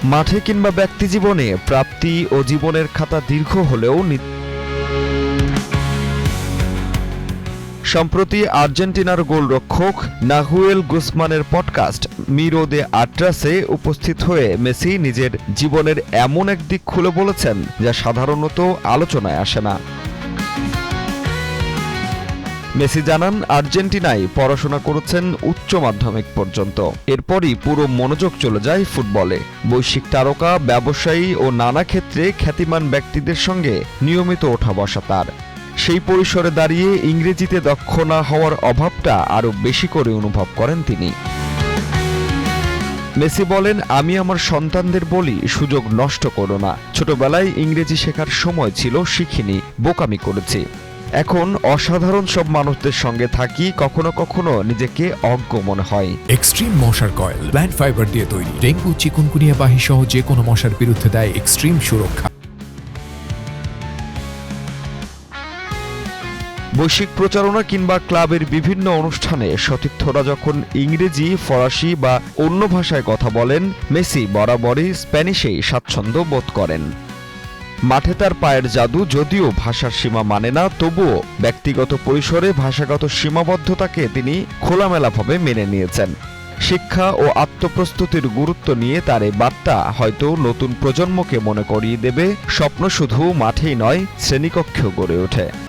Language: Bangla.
মাঠে কিংবা ব্যক্তিজীবনে প্রাপ্তি ও জীবনের খাতা দীর্ঘ হলেও সম্প্রতি আর্জেন্টিনার গোলরক্ষক নাহুয়েল গুসমানের পডকাস্ট মিরো দে আট্রাসে উপস্থিত হয়ে মেসি নিজের জীবনের এমন এক দিক খুলে বলেছেন যা সাধারণত আলোচনায় আসে না। মেসি জানান, আর্জেন্টিনায় পড়াশোনা করেছেন উচ্চ মাধ্যমিক পর্যন্ত। এরপরই পুরো মনোযোগ চলে যায় ফুটবলে। বৈশ্বিক তারকা, ব্যবসায়ী ও নানা ক্ষেত্রে খ্যাতিমান ব্যক্তিদের সঙ্গে নিয়মিত ওঠা বসা তার। সেই পরিসরে দাঁড়িয়ে ইংরেজিতে দক্ষ না হওয়ার অভাবটা আরও বেশি করে অনুভব করেন তিনি। মেসি বলেন, আমি আমার সন্তানদের বলি, সুযোগ নষ্ট করো না। ছোটবেলায় ইংরেজি শেখার সময় ছিল, শিখিনি, বোকামি করেছি। এখন অসাধারণ সব মানুষদের সঙ্গে থাকি, কখনো কখনো নিজেকে অজ্ঞ মনে হয়। এক্সট্রিম মশার কয়েল প্ল্যান্ট ফাইবার দিয়ে তৈরি, ডেঙ্গু, চিকুনগুনিয়া বাহি সহ যে কোনো মশার বিরুদ্ধে দেয় এক্সট্রিম সুরক্ষা। বৈশ্বিক প্রচারণা কিংবা ক্লাবের বিভিন্ন অনুষ্ঠানে সতীর্থরা যখন ইংরেজি, ফরাসি বা অন্য ভাষায় কথা বলেন, মেসি বরাবরই স্প্যানিশেই স্বাচ্ছন্দ্য বোধ করেন। মাঠে তার পায়ের জাদু যদিও ভাষার সীমা মানে না, তবুও ব্যক্তিগত পরিসরে ভাষাগত সীমাবদ্ধতাকে তিনি খোলামেলাভাবে মেনে নিয়েছেন। শিক্ষা ও আত্মপ্রস্তুতির গুরুত্ব নিয়ে তার এই বার্তা হয়তো নতুন প্রজন্মকে মনে করিয়ে দেবে, স্বপ্ন শুধু মাঠেই নয়, শ্রেণীকক্ষেও গড়ে ওঠে।